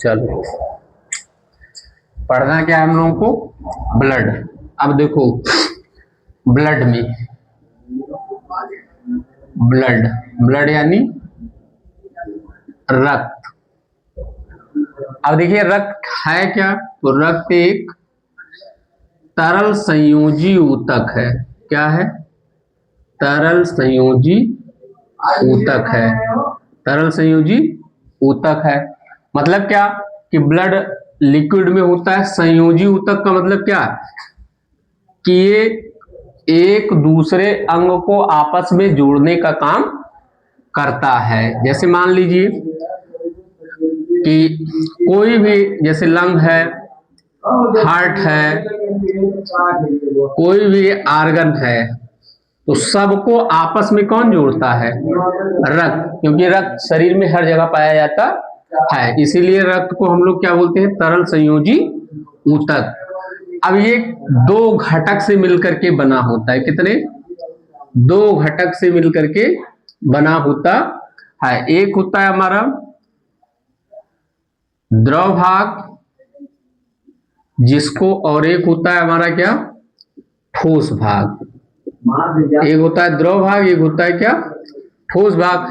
चलो पढ़ना क्या है हम लोगों को, ब्लड। अब देखो ब्लड में, ब्लड, ब्लड यानी रक्त। अब देखिए रक्त है क्या, तो रक्त एक तरल संयोजी ऊतक है। क्या है, तरल संयोजी ऊतक है, तरल संयोजी ऊतक है। मतलब क्या कि ब्लड लिक्विड में होता है। संयोजी ऊतक का मतलब क्या कि ये एक दूसरे अंग को आपस में जोड़ने का काम करता है। जैसे मान लीजिए कि कोई भी, जैसे लंग है, हार्ट है, कोई भी आर्गन है, तो सबको आपस में कौन जोड़ता है, रक्त। क्योंकि रक्त शरीर में हर जगह पाया जाता है, इसीलिए रक्त को हम लोग क्या बोलते हैं, तरल संयोजी ऊतक। अब ये दो घटक से मिलकर के बना होता है। कितने, दो घटक से मिलकर के बना होता है। एक होता है हमारा द्रव भाग, जिसको, और एक होता है हमारा क्या, ठोस भाग। एक होता है द्रव भाग, एक होता है क्या, ठोस भाग।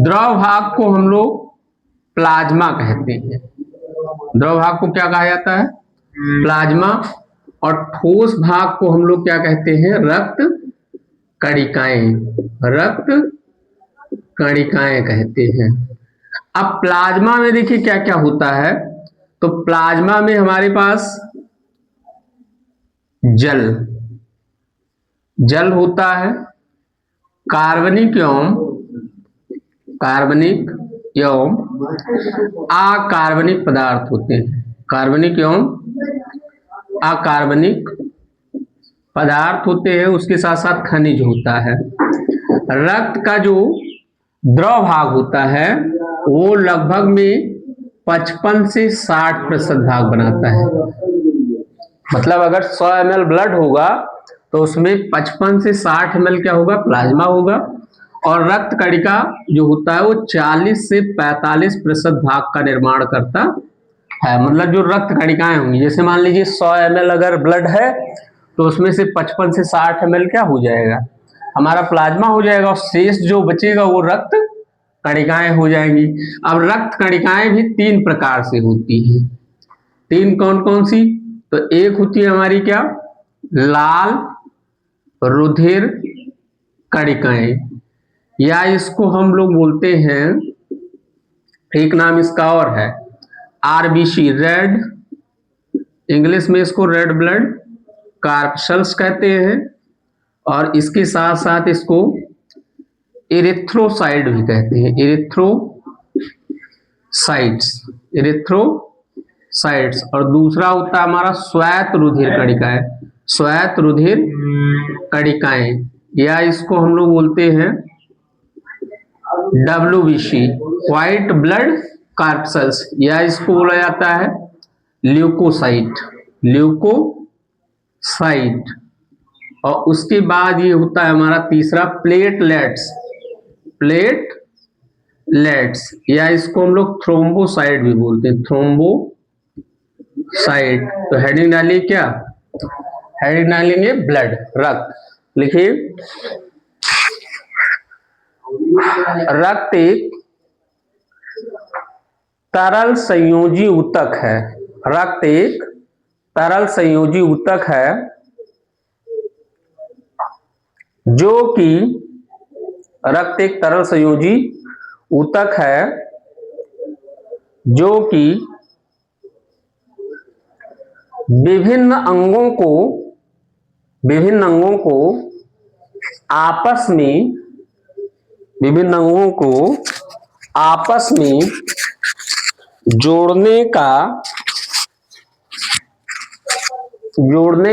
द्रव भाग को हम लोग प्लाज्मा कहते हैं। द्रव भाग को क्या कहा जाता है, प्लाज्मा। और ठोस भाग को हम लोग क्या कहते हैं, रक्त कणिकाएं, रक्त कणिकाएं कहते हैं। अब प्लाज्मा में देखिए क्या क्या होता है। तो प्लाज्मा में हमारे पास जल, जल होता है, कार्बनिक एवं, कार्बनिक एवं अकार्बनिक पदार्थ होते हैं। कार्बनिक एवं अकार्बनिक पदार्थ होते हैं, उसके साथ साथ खनिज होता है। रक्त का जो द्रव भाग होता है वो लगभग में 55 से 60% भाग बनाता है। मतलब अगर 100 ml ब्लड होगा तो उसमें 55 से 60 ml क्या होगा, प्लाज्मा होगा। और रक्त कणिका जो होता है वो 40 से 45% भाग का निर्माण करता है। मतलब जो रक्त कणिकाएं होंगी, जैसे मान लीजिए 100 ml अगर ब्लड है तो उसमें से 55 से 60 ml क्या हो जाएगा, हमारा प्लाज्मा हो जाएगा, और शेष जो बचेगा वो रक्त कणिकाएं हो जाएंगी। अब रक्त कणिकाएं भी 3 प्रकार से होती हैं। 3 कौन कौन सी, तो एक होती है हमारी क्या, लाल रुधिर कणिकाएं, या इसको हम लोग बोलते हैं, एक नाम इसका और है, आरबीसी, रेड, इंग्लिश में इसको रेड ब्लड कार्पसल्स कहते हैं। और इसके साथ साथ इसको इरिथ्रोसाइड भी कहते हैं, इरिथ्रोसाइट्स, इरिथ्रोसाइट्स। और दूसरा होता है हमारा श्वेत रुधिर कणिकाएं, श्वेत रुधिर कणिकाएं, या इसको हम लोग बोलते हैं WBC, व्हाइट ब्लड कार्पसल्स, या इसको बोला जाता है ल्यूकोसाइट, ल्यूकोसाइट। और उसके बाद ये होता है हमारा तीसरा प्लेटलेट्स, प्लेटलेट्स, या इसको हम लोग थ्रोम्बोसाइट भी बोलते हैं, थ्रोम्बोसाइट। तो हेडिंग डालिए क्या, हेडिंग डालेंगे ब्लड, रक्त। लिखिए रक्त एक तरल संयोजी ऊतक है, रक्त एक तरल संयोजी ऊतक है जो कि, रक्त एक तरल संयोजी ऊतक है जो कि विभिन्न अंगों को आपस में, विभिन्न अंगों को आपस में जोड़ने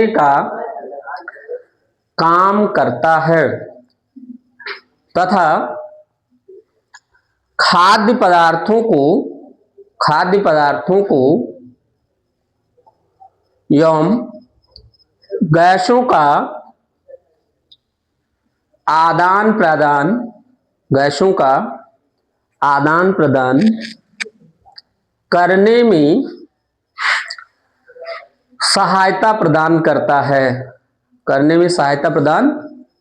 का काम करता है तथा खाद्य पदार्थों को एवं गैसों का आदान प्रदान करने में सहायता प्रदान करता है, करने में सहायता प्रदान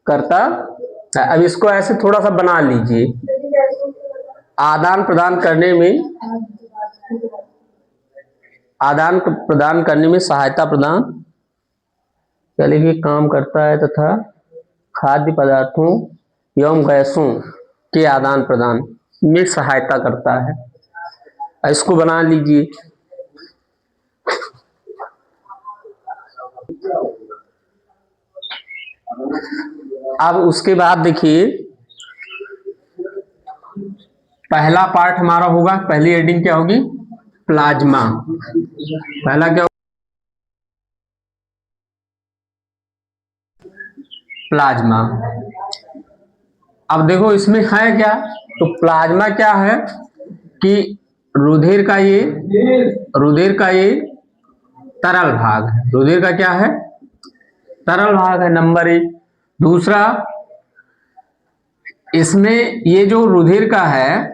करता है। अब इसको ऐसे थोड़ा सा बना लीजिए, आदान प्रदान करने में, आदान प्रदान करने में सहायता प्रदान, क्या लिखिए, काम करता है तथा खाद्य पदार्थों एवं गैसों के आदान प्रदान में सहायता करता है। इसको बना लीजिए। अब उसके बाद देखिए, पहला पार्ट हमारा होगा, पहली हेडिंग क्या होगी, प्लाज्मा। पहला क्या, प्लाज्मा। अब देखो इसमें है क्या, तो प्लाज्मा क्या है कि रुधिर का ये तरल भाग है। रुधिर का क्या है, तरल भाग है, नंबर 1। दूसरा, इसमें ये जो रुधिर का है,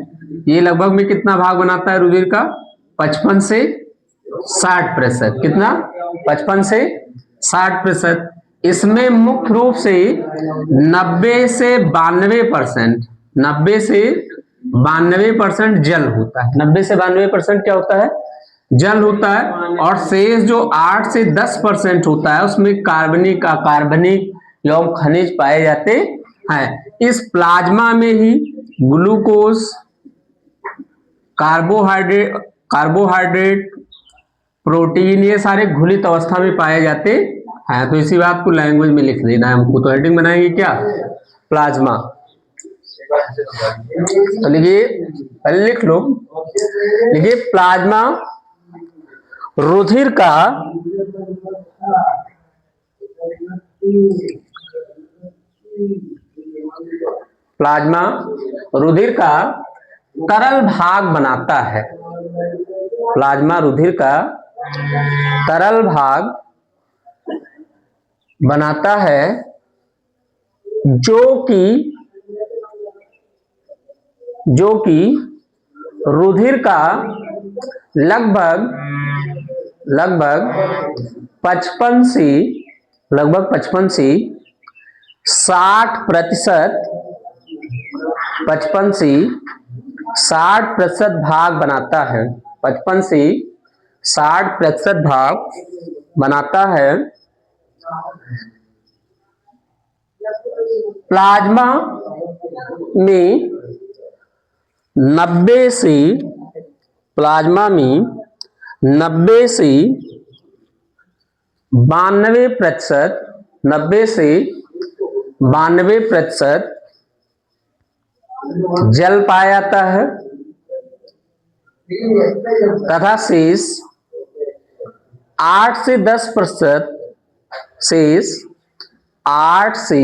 ये लगभग में कितना भाग बनाता है रुधिर का, 55 से 60%। कितना, 55 से 60%। इसमें मुख्य रूप से 90 से 92%, 90 से 92% जल होता है। 90 से 92% क्या होता है, जल होता है। और शेष जो 8 से 10% होता है, उसमें कार्बनिक, अकार्बनिक एवं खनिज पाए जाते हैं। इस प्लाज्मा में ही ग्लूकोज, कार्बोहाइड्रेट, प्रोटीन, ये सारे घुलित अवस्था में पाए जाते हैं। तो इसी बात को लैंग्वेज में लिख देना है हमको। तो हेडिंग बनाएंगे क्या, प्लाज्मा। तो लिखिए, पहले लिख लो, लिखिए प्लाज्मा रुधिर का तरल भाग बनाता है। प्लाज्मा रुधिर का तरल भाग बनाता है, जो कि रुधिर का लगभग 55 से 60%, 55 से 60% भाग बनाता है। 55 से 60% भाग बनाता है। प्लाज्मा में 90 से 92%, 90 से 92% जल पाया जाता है, तथा शेष 8 से 10%, शेष 8 से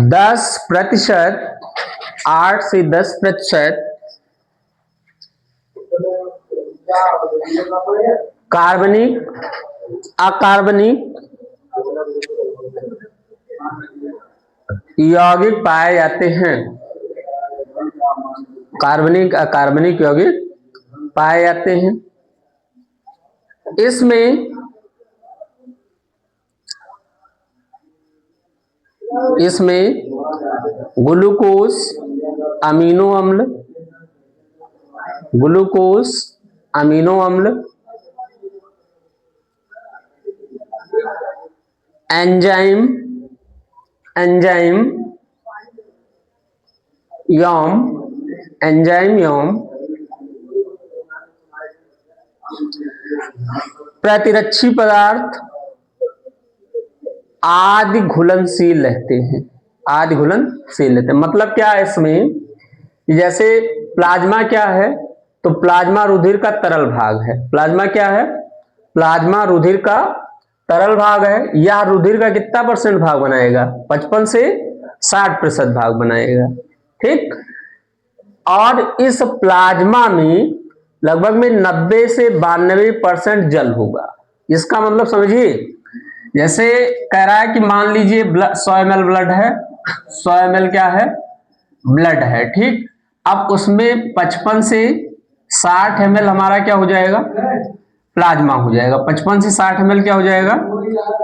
10%, 8 से 10% कार्बनिक, अकार्बनिक यौगिक पाए जाते हैं। कार्बनिक, अकार्बनिक यौगिक पाए जाते हैं। इसमें ग्लूकोज, अमीनो अम्ल, एंजाइम एवं प्रतिरक्षी पदार्थ आदि घुलनशील रहते हैं। मतलब क्या है इसमें, जैसे प्लाज्मा क्या है, तो प्लाज्मा रुधिर का तरल भाग है। प्लाज्मा क्या है, प्लाज्मा रुधिर का तरल भाग है। यह रुधिर का कितना % भाग बनाएगा, 55 से 60% भाग बनाएगा। ठीक। और इस प्लाज्मा में लगभग में 90 से 92% जल होगा। इसका मतलब समझिए, जैसे कह रहा है कि मान लीजिए 100 ml ब्लड है, 100 ml क्या है, ब्लड है। ठीक। अब उसमें 55 से 60 ml हमारा क्या हो जाएगा, प्लाज्मा हो जाएगा। 55 से 60 ml क्या हो जाएगा,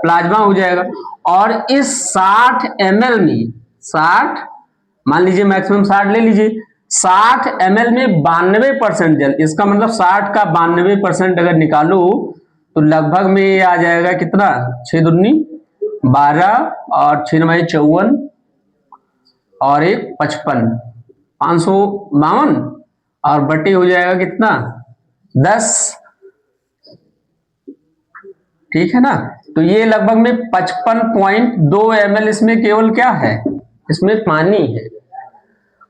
प्लाज्मा हो जाएगा। और इस 60 ml में 60, मान लीजिए मैक्सिमम 60 ले लीजिए, 60 ml में 92% जल, इसका मतलब 60 का 92% अगर निकालो तो लगभग में ये आ जाएगा कितना, 6 दूनी 12 और 6 9 54 और 1 55, 552 और बटे हो जाएगा कितना, 10। ठीक है ना। तो ये लगभग में 55.2 ml इसमें केवल क्या है, इसमें पानी है।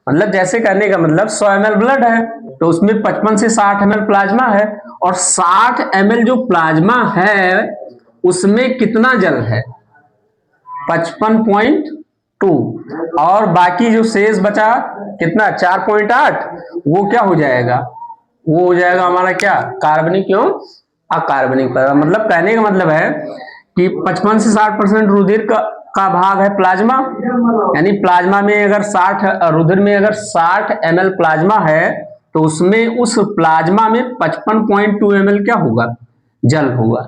मतलब जैसे करने का मतलब 100 ml ब्लड है तो उसमें 55 से 60 ml प्लाज्मा है, और 60 ml जो प्लाज्मा है उसमें कितना जल है, 55.2, और बाकी जो शेष बचा कितना 4.8, वो क्या हो जाएगा, वो हो जाएगा हमारा क्या, कार्बनिक क्यों अकार्बनिक पदार्थ। मतलब कहने का मतलब है कि 55 से 60% रुधिर का भाग है प्लाज्मा, यानी प्लाज्मा में अगर 60, रुधिर में अगर 60 ml प्लाज्मा है तो उसमें उस प्लाज्मा में 55.2 ml क्या होगा, जल होगा।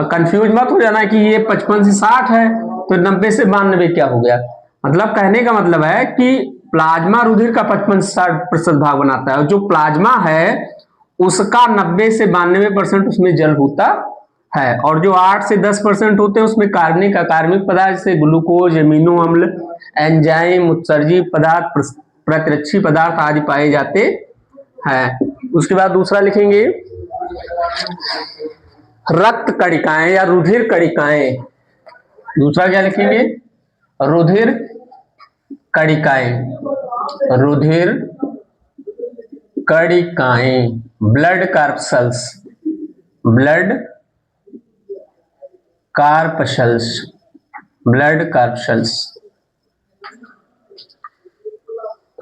कंफ्यूज मत हो जाना कि ये 55 से 60 है तो 90 से 92 क्या हो गया। मतलब कहने का मतलब है कि प्लाज्मा रुधिर का 55 से 60% भाग बनाता है, और जो प्लाज्मा है उसका 90 से 92% उसमें जल होता है, और जो 8 से 10% होते हैं उसमें कार्बनिक अकार्बनिक पदार्थ जैसे ग्लूकोज, एमिनो अम्ल, एंजाइम, उत्सर्जी पदार्थ, प्रतिरक्षी पदार्थ आदि पाए जाते हैं। उसके बाद दूसरा लिखेंगे रक्त कणिकाएं या रुधिर कणिकाएं। दूसरा क्या लिखेंगे, रुधिर कणिकाएं, रुधिर कणिकाएं, blood corpuscles, blood corpuscles, blood corpuscles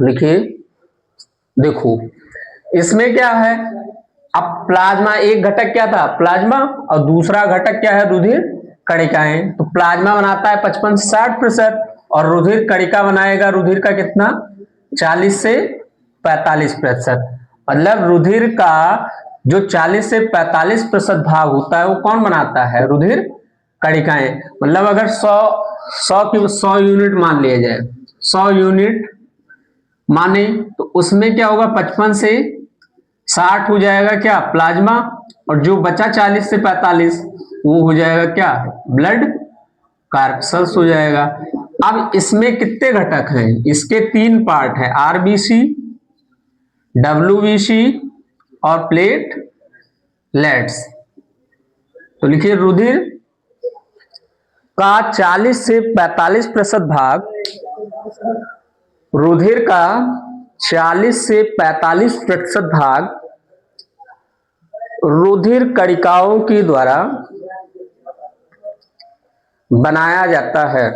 लिखिए। देखो इसमें क्या है, अब प्लाज्मा एक घटक क्या था, प्लाज्मा, और दूसरा घटक क्या है, रुधिर कणिकाएं। तो प्लाज्मा बनाता है 55 से 60% और रुधिर कणिका बनाएगा रुधिर का कितना, 40 से 45%। मतलब रुधिर का जो 40 से 45% भाग होता है वो कौन बनाता है, रुधिर कणिकाएं। मतलब अगर 100 यूनिट मान लिया जाए, 100 यूनिट माने तो उसमें क्या होगा, 55 से 60 हो जाएगा क्या, प्लाज्मा, और जो बचा 40 से 45 वो हो जाएगा क्या, ब्लड कार्पसल्स हो जाएगा। अब इसमें कितने घटक हैं, इसके 3 पार्ट हैं, आरबीसी, डब्ल्यूबीसी और प्लेटलेट्स। तो लिखिए रुधिर का 40 से 45% भाग, रुधिर का 40 से 45% भाग रुधिर कणिकाओं के द्वारा बनाया जाता है,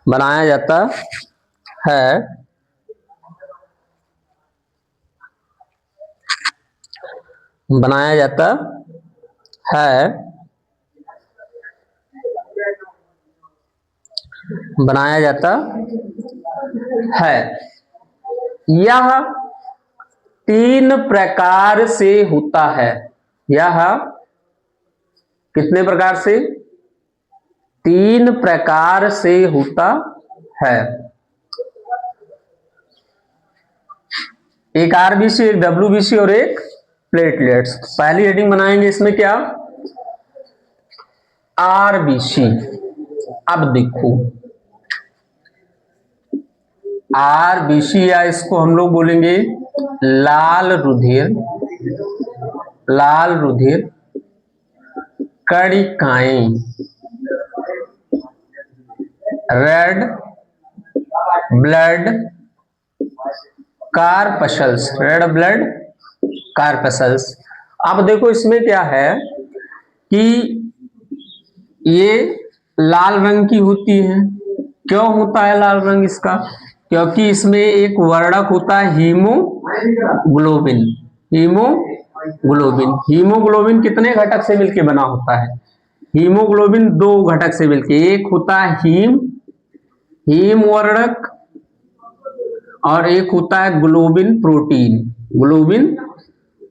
बनाया जाता है। बनाया जाता है, बनाया जाता है। यह 3 प्रकार से होता है, यह कितने प्रकार से, 3 प्रकार से होता है। एक आरबीसी, एक डब्ल्यूबीसी और एक प्लेटलेट्स। पहली हेडिंग बनाएंगे इसमें क्या, आरबीसी। अब देखो आरबीसी, या इसको हम लोग बोलेंगे लाल रुधिर, लाल रुधिर कणिकाएं, red blood corpuscles, red blood corpuscles. अब देखो इसमें क्या है कि ये लाल रंग की होती है। क्यों होता है लाल रंग इसका, क्योंकि इसमें एक वर्णक होता है हीमोग्लोबिन। हीमोग्लोबिन, हीमोग्लोबिन कितने घटक से मिलकर बना होता है, हीमोग्लोबिन 2 घटक से मिलकर, एक होता है हीम वर्णक और एक होता है ग्लोबिन प्रोटीन, ग्लोबिन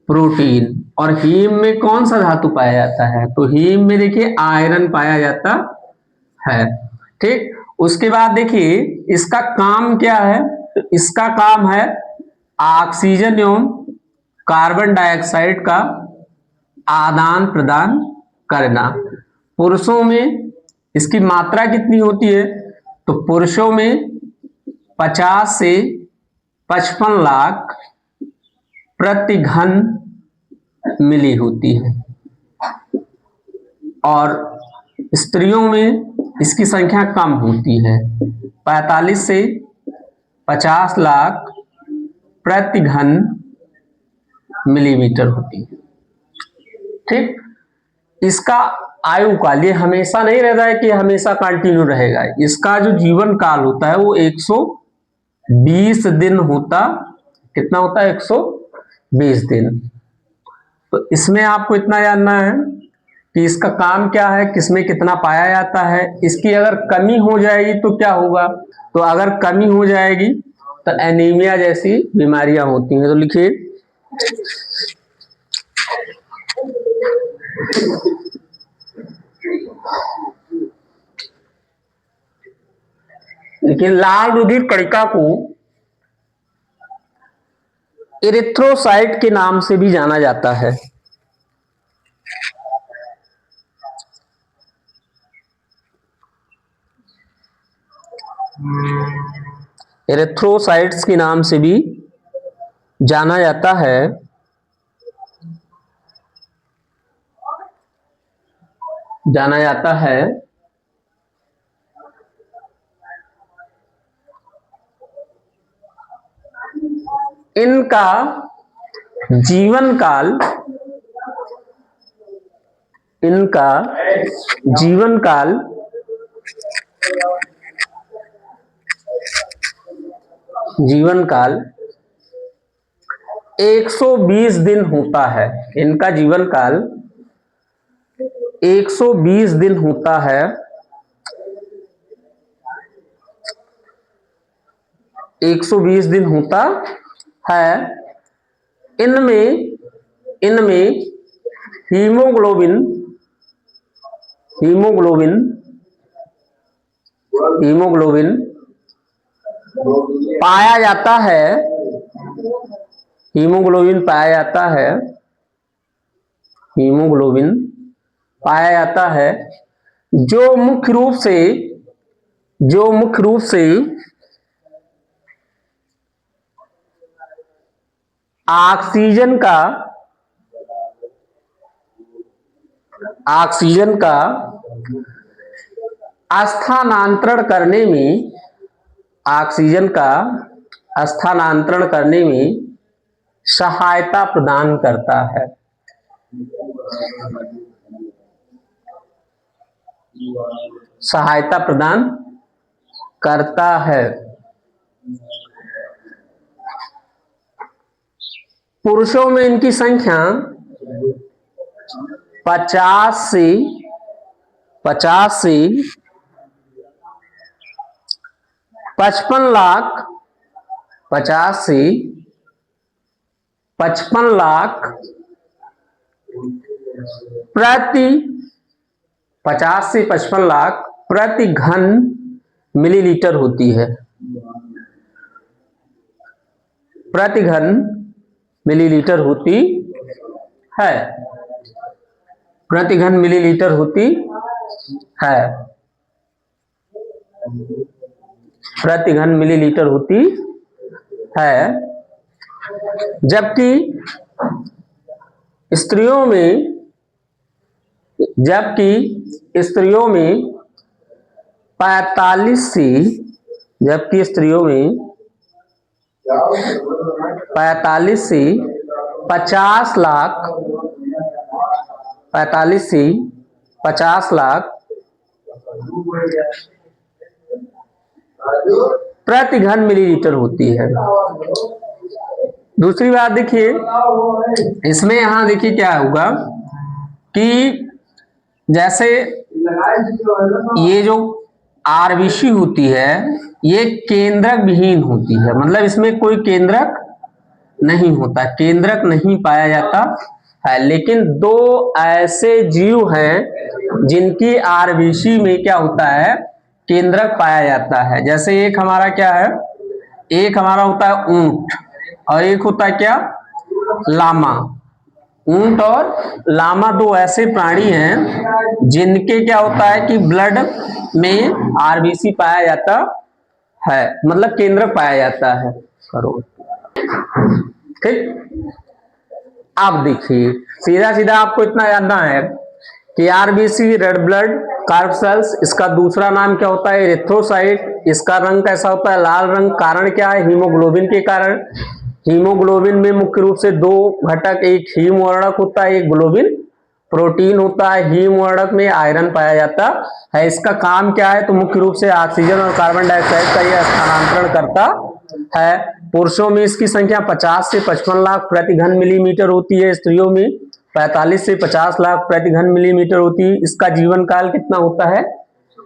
प्रोटीन। और हीम में कौन सा धातु पाया जाता है? तो हीम में देखिए आयरन पाया जाता है। ठीक, उसके बाद देखिए इसका काम क्या है? तो इसका काम है ऑक्सीजन एवं कार्बन डाइऑक्साइड का आदान प्रदान करना। पुरुषों में इसकी मात्रा कितनी होती है? तो पुरुषों में 50 से 55 लाख प्रति घन मिली होती है, और स्त्रियों में इसकी संख्या कम होती है, 45 से 50 लाख प्रति घन मिलीमीटर होती है। ठीक, इसका आयु काल ये हमेशा नहीं रहता है कि हमेशा कंटिन्यू रहेगा। इसका जो जीवन काल होता है वो 120 दिन होता। कितना होता है? 120 दिन। तो इसमें आपको इतना जानना है कि इसका काम क्या है, किसमें कितना पाया जाता है। इसकी अगर कमी हो जाएगी तो क्या होगा? तो अगर कमी हो जाएगी तो एनीमिया जैसी बीमारियां होती हैं। तो लिखिए लेकिन लाल रुधिर कणिका को इरिथ्रोसाइट के नाम से भी जाना जाता है। इरिथ्रोसाइट्स के नाम से भी जाना जाता है। इनका जीवन काल जीवन काल 120 दिन होता है। इनका जीवन काल 120 दिन होता है। 120 दिन होता है। इनमें हीमोग्लोबिन पाया जाता है। हीमोग्लोबिन पाया जाता है जो मुख्य रूप से ऑक्सीजन का स्थानांतरण करने में सहायता प्रदान करता है। पुरुषों में इनकी संख्या 50 से 55 लाख प्रति घन मिलीलीटर होती है। प्रति घन मिलीलीटर होती है। जबकि स्त्रियों में 45 से 50 लाख प्रति घन मिलीलीटर होती है। दूसरी बात देखिए, इसमें यहां देखिए क्या होगा कि जैसे ये जो आरबीसी होती है ये केंद्रक विहीन होती है, मतलब इसमें कोई केंद्रक नहीं होता, केंद्रक नहीं पाया जाता है। लेकिन दो ऐसे जीव हैं जिनकी आरबीसी में क्या होता है, केंद्रक पाया जाता है। जैसे एक हमारा क्या है, एक हमारा होता है ऊंट, और एक होता है क्या, लामा। ऊंट और लामा दो ऐसे प्राणी हैं जिनके क्या होता है कि ब्लड में आरबीसी पाया जाता है, मतलब केंद्रक पाया जाता है। करो ठीक। अब देखिए सीधा सीधा आपको इतना जानना है कि आरबीसी रेड ब्लड कार्पसेल्स, इसका दूसरा नाम क्या होता है, एरिथ्रोसाइट। इसका रंग कैसा होता है, लाल रंग। कारण क्या है, हीमोग्लोबिन के कारण। हीमोग्लोबिन में मुख्य रूप से दो घटक, एक हीम वर्णक होता है, एक ग्लोबिन प्रोटीन होता है। हीम वर्णक में आयरन पाया जाता है। इसका काम क्या है, तो मुख्य रूप से ऑक्सीजन और कार्बन डाइऑक्साइड का यह स्थानांतरण करता है। पुरुषों में इसकी संख्या 50 से 55 लाख प्रति घन मिलीमीटर होती है, स्त्रियों में 45 से 50 लाख प्रति घन मिलीमीटर होती है। इसका जीवन काल कितना होता है,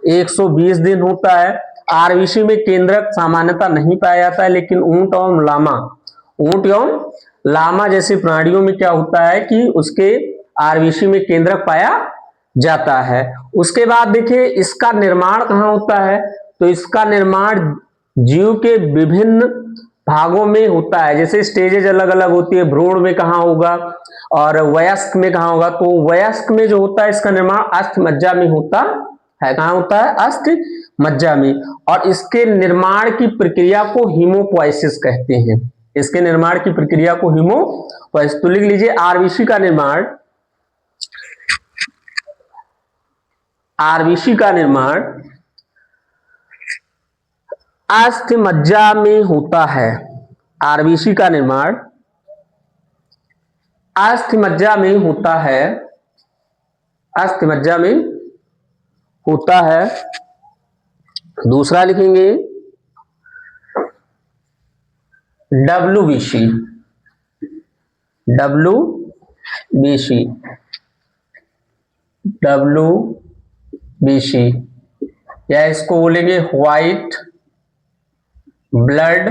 120 दिन होता है। आरबीसी में केंद्रक सामान्यतः नहीं पाया जाता है, लेकिन ऊंट और लामा, ऊंट एवं लामा जैसे प्राणियों में क्या होता है कि उसके आरबीसी में केंद्रक पाया जाता है। उसके बाद देखिए इसका निर्माण कहाँ होता है, तो इसका निर्माण जीव के विभिन्न भागों में होता है। जैसे स्टेजेज अलग अलग होती है, भ्रूण में कहाँ होगा और वयस्क में कहाँ होगा। तो वयस्क में जो होता है इसका निर्माण अस्थि मज्जा में होता है। कहाँ होता है, अस्थि मज्जा में। और इसके निर्माण की प्रक्रिया को हीमोपोइसिस कहते हैं। इसके निर्माण की प्रक्रिया को हीमोपोइसिस। तो लिख लीजिए आरबीसी का निर्माण, आरबीसी का निर्माण अस्थि मज्जा में होता है। आरबीसी का निर्माण अस्थि मज्जा में होता है, अस्थि मज्जा में होता है। दूसरा लिखेंगे डब्ल्यूबीसी, डब्ल्यूबीसी, डब्ल्यूबीसी, या इसको बोलेंगे व्हाइट ब्लड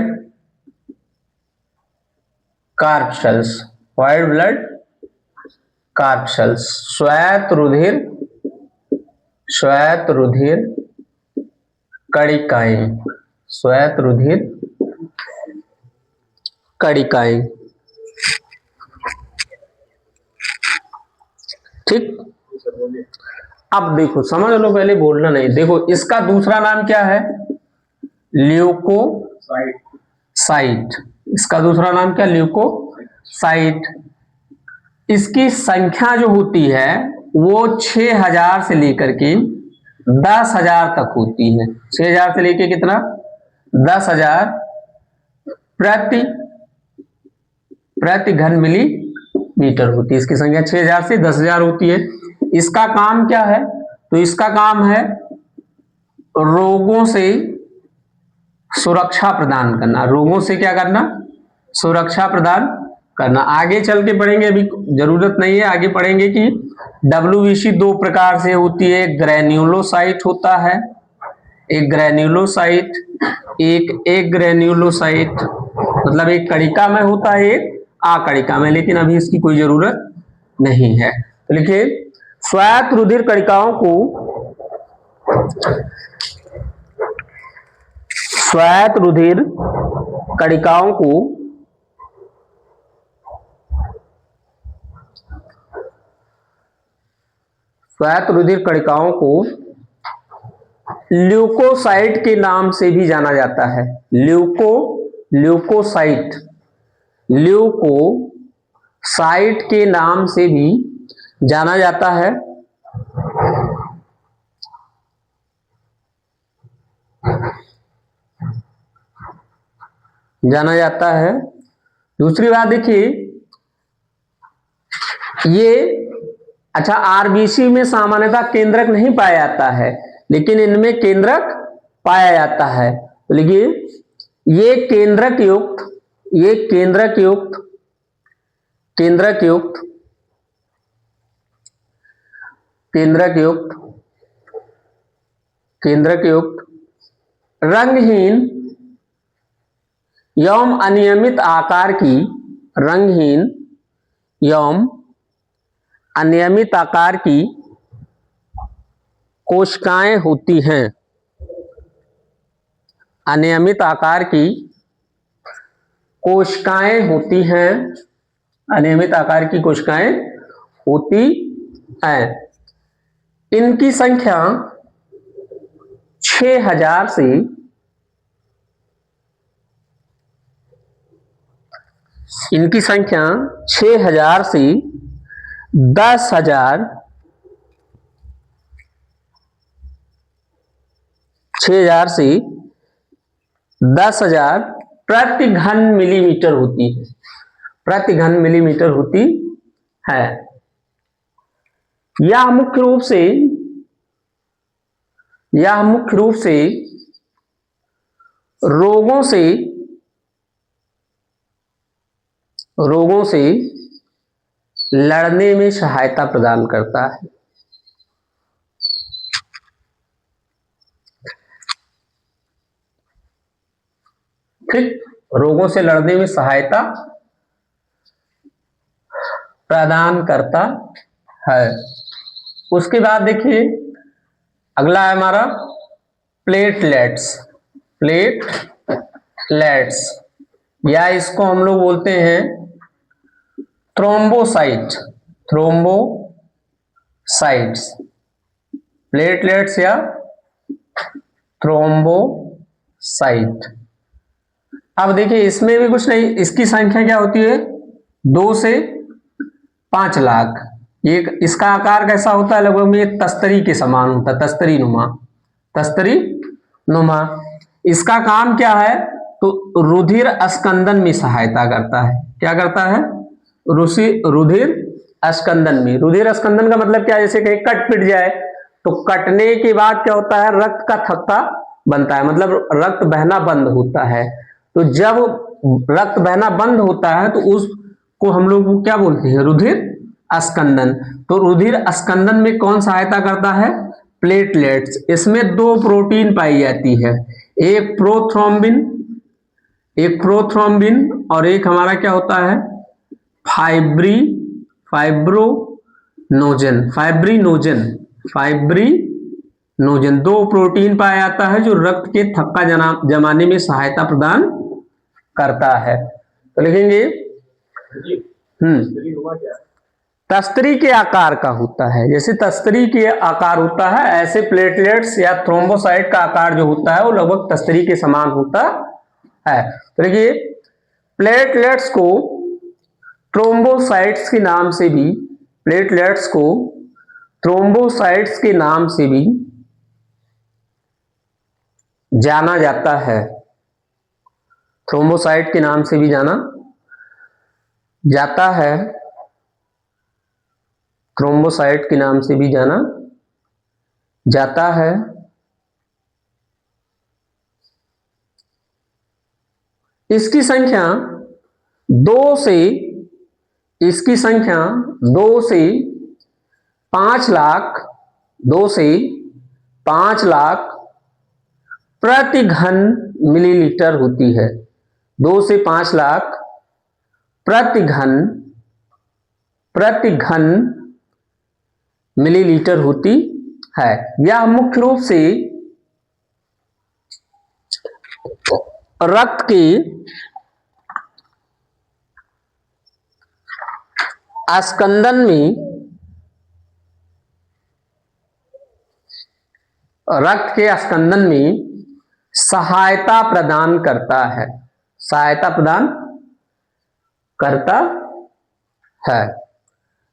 कार्पसेल्स, व्हाइट ब्लड कार्पसेल्स। श्वेत रुधिर, श्वेत रुधिर कणिकाएं, श्वेत रुधिर कणिकाएं। ठीक। अब देखो समझ लो, पहले बोलना नहीं। देखो इसका दूसरा नाम क्या है, ल्यूकोसाइट। इसका दूसरा नाम क्या, ल्यूकोसाइट। इसकी संख्या जो होती है वो 6000 से लेकर के 10,000 तक होती है। 6000 से लेकर कितना, 10,000 प्रति घन मिलीमीटर होती है। इसकी संख्या 6000 से 10,000 होती है। इसका काम क्या है, तो इसका काम है रोगों से सुरक्षा प्रदान करना। रोगों से क्या करना, सुरक्षा प्रदान करना। आगे चल के पढ़ेंगे, अभी जरूरत नहीं है, आगे पढ़ेंगे कि डब्ल्यूबीसी दो प्रकार से होती है। ग्रेन्युलोसाइट होता है, एक ग्रेन्युलोसाइट, एक ग्रेन्युलोसाइट, मतलब एक कणिका में होता है, एक आकणिका में। लेकिन अभी इसकी कोई जरूरत नहीं है। तो लिखिए श्वेत रुधिर कणिकाओं को, श्वेत रुधिर कणिकाओं को श्वेत रुधिर कणिकाओं को ल्यूकोसाइट के नाम से भी जाना जाता है। ल्यूकोसाइट, ल्यूकोसाइट के नाम से भी जाना जाता है। जाना जाता है। दूसरी बात देखिए, ये अच्छा आरबीसी में सामान्यतः केंद्रक नहीं पाया जाता है, लेकिन इनमें केंद्रक पाया जाता है। तो लिखिए ये केंद्रक युक्त, ये केंद्रक युक्त, केंद्रक युक्त, केंद्रक युक्त, केंद्रक युक्त रंगहीन एवं अनियमित आकार की रंगहीन एवं अनियमित आकार की कोशिकाएं होती हैं। अनियमित आकार की कोशिकाएं होती हैं। अनियमित आकार की कोशिकाएं होती हैं। इनकी संख्या 6000 से 10,000 6,000 से 10,000 प्रति घन मिलीमीटर होती है। प्रति घन मिलीमीटर होती है। यह मुख्य रूप से रोगों से लड़ने में सहायता प्रदान करता है। ठीक, रोगों से लड़ने में सहायता प्रदान करता है। उसके बाद देखिए अगला है हमारा प्लेटलेट्स। प्लेटलेट्स या इसको हम लोग बोलते हैं थ्रोम्बोसाइट। थ्रोम्बोसाइट्स, प्लेटलेट्स या थ्रोम्बोसाइट। अब देखिए इसमें भी कुछ नहीं, इसकी संख्या क्या होती है 2 से 5 लाख। ये इसका आकार कैसा होता है, लगभग में तस्तरी के समान होता है, तस्तरी नुमा। इसका काम क्या है, तो रुधिर अस्कंदन में सहायता करता है। क्या करता है, रुधिर अस्कंदन में। रुधिर अस्कंदन का मतलब क्या है, जैसे कहीं कट पिट जाए तो कटने के बाद क्या होता है, रक्त का थक्का बनता है, मतलब रक्त बहना बंद होता है। तो जब रक्त बहना बंद होता है तो उसको हम लोग क्या बोलते हैं, रुधिर अस्कंदन। तो रुधिर अस्कंदन में कौन सहायता करता है, प्लेटलेट्स। इसमें 2 प्रोटीन पाई जाती है, एक प्रोथ्रोम्बिन और एक हमारा क्या होता है फाइब्रिनोजन। 2 प्रोटीन पाया जाता है जो रक्त के थक्का जमाने में सहायता प्रदान करता है। तो लिखेंगे तस्तरी के आकार का होता है। जैसे तस्तरी के आकार होता है, ऐसे प्लेटलेट्स या थ्रोम्बोसाइट का आकार जो होता है वो लगभग तस्तरी के समान होता है। तो देखिए प्लेटलेट्स को थ्रोम्बोसाइट्स के नाम से भी जाना जाता है। थ्रोम्बोसाइट के नाम से भी जाना जाता है। थ्रोम्बोसाइट के नाम से भी जाना जाता है। इसकी संख्या 2 से 5 लाख प्रति घन मिलीलीटर होती है। 2 से 5 लाख प्रति घन मिलीलीटर होती है। यह मुख्य रूप से रक्त के अस्कंदन में सहायता प्रदान करता है।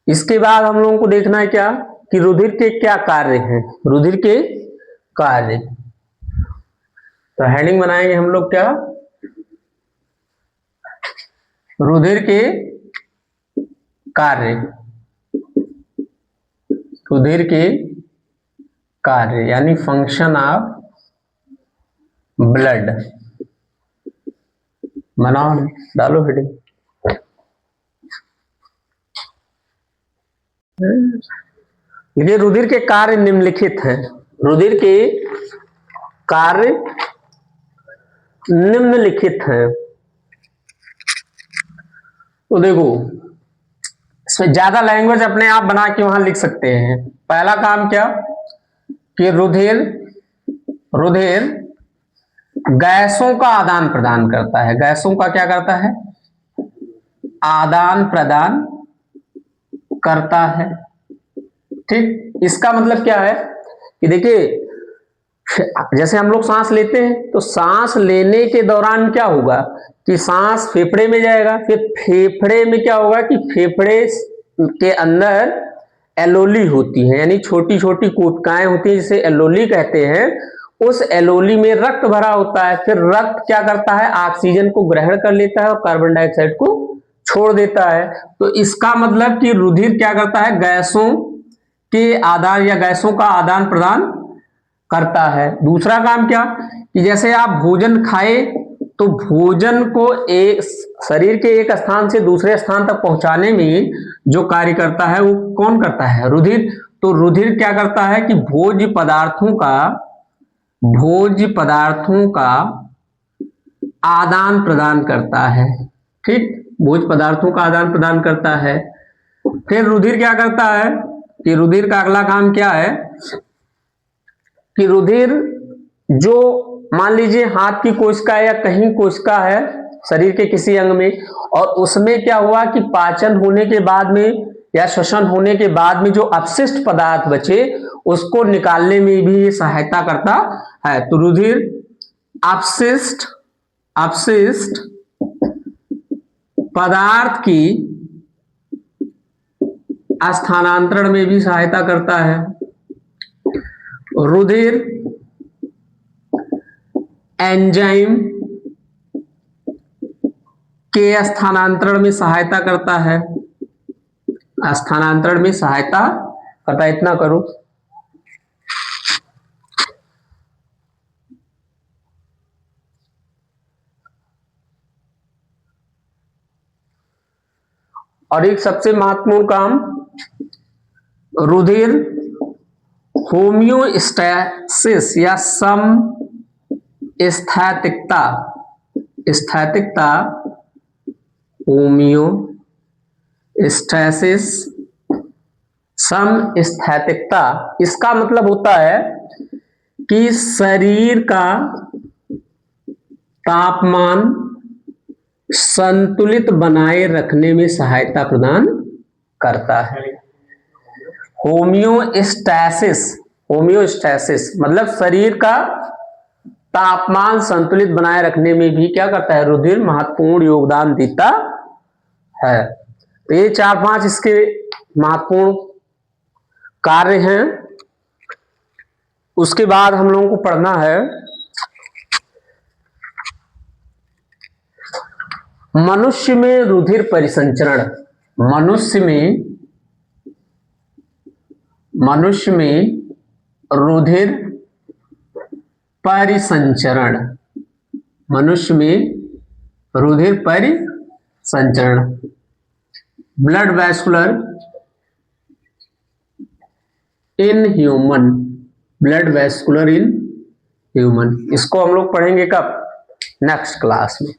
इसके बाद हम लोगों को देखना है क्या, कि रुधिर के क्या कार्य हैं। रुधिर के कार्य, तो हेडिंग बनाएंगे हम लोग क्या, रुधिर के कार्य। रुधिर के कार्य यानी फंक्शन ऑफ ब्लड। बनाओ, डालो हेडिंग। ये रुधिर के कार्य निम्नलिखित हैं। रुधिर के कार्य निम्नलिखित हैं। तो देखो इसमें ज्यादा लैंग्वेज अपने आप बना के वहां लिख सकते हैं। पहला काम क्या कि रुधिर रुधिर गैसों का आदान प्रदान करता है। गैसों का क्या करता है? आदान प्रदान करता है। ठीक, इसका मतलब क्या है कि देखिए जैसे हम लोग सांस लेते हैं तो सांस लेने के दौरान क्या होगा कि सांस फेफड़े में जाएगा, फिर फेफड़े में क्या होगा कि फेफड़े के अंदर एलोली होती है, यानी छोटी छोटी कोशिकाएं होती है जिसे एलोली कहते हैं। उस एलोली में रक्त भरा होता है, फिर रक्त क्या करता है? ऑक्सीजन को ग्रहण कर लेता है और कार्बन डाइऑक्साइड को छोड़ देता है। तो इसका मतलब कि रुधिर क्या करता है? गैसों के आदान या गैसों का आदान प्रदान करता है। दूसरा काम क्या कि जैसे आप भोजन खाए तो भोजन को एक शरीर के एक स्थान से दूसरे स्थान तक पहुंचाने में जो कार्य करता है वो कौन करता है? रुधिर। तो रुधिर क्या करता है कि भोज्य पदार्थों का आदान प्रदान करता है। ठीक, भोज्य पदार्थों का आदान प्रदान करता है। फिर रुधिर क्या करता है कि रुधिर का अगला काम क्या है कि रुधिर जो मान लीजिए हाथ की कोशिका या कहीं कोशिका है शरीर के किसी अंग में, और उसमें क्या हुआ कि पाचन होने के बाद में या श्वसन होने के बाद में जो अपशिष्ट पदार्थ बचे उसको निकालने में भी ये सहायता करता है। तो रुधिर अपशिष्ट पदार्थ की स्थानांतरण में भी सहायता करता है। रुधिर एंजाइम के स्थानांतरण में सहायता करता है। इतना करो। और एक सबसे महत्वपूर्ण काम, रुधिर होमियोस्टैसिस या समस्थैतिकता होमियोस्टैसिस समस्थैतिकता, इसका मतलब होता है कि शरीर का तापमान संतुलित बनाए रखने में सहायता प्रदान करता है। होमियोस्टैसिस मतलब शरीर का तापमान संतुलित बनाए रखने में भी क्या करता है? रुधिर महत्वपूर्ण योगदान देता है। तो ये 4-5 इसके महत्वपूर्ण कार्य हैं। उसके बाद हम लोगों को पढ़ना है मनुष्य में रुधिर परिसंचरण। मनुष्य में रुधिर परिसंचरण, ब्लड वैस्कुलर इन ह्यूमन, इसको हम लोग पढ़ेंगे कब? नेक्स्ट क्लास में।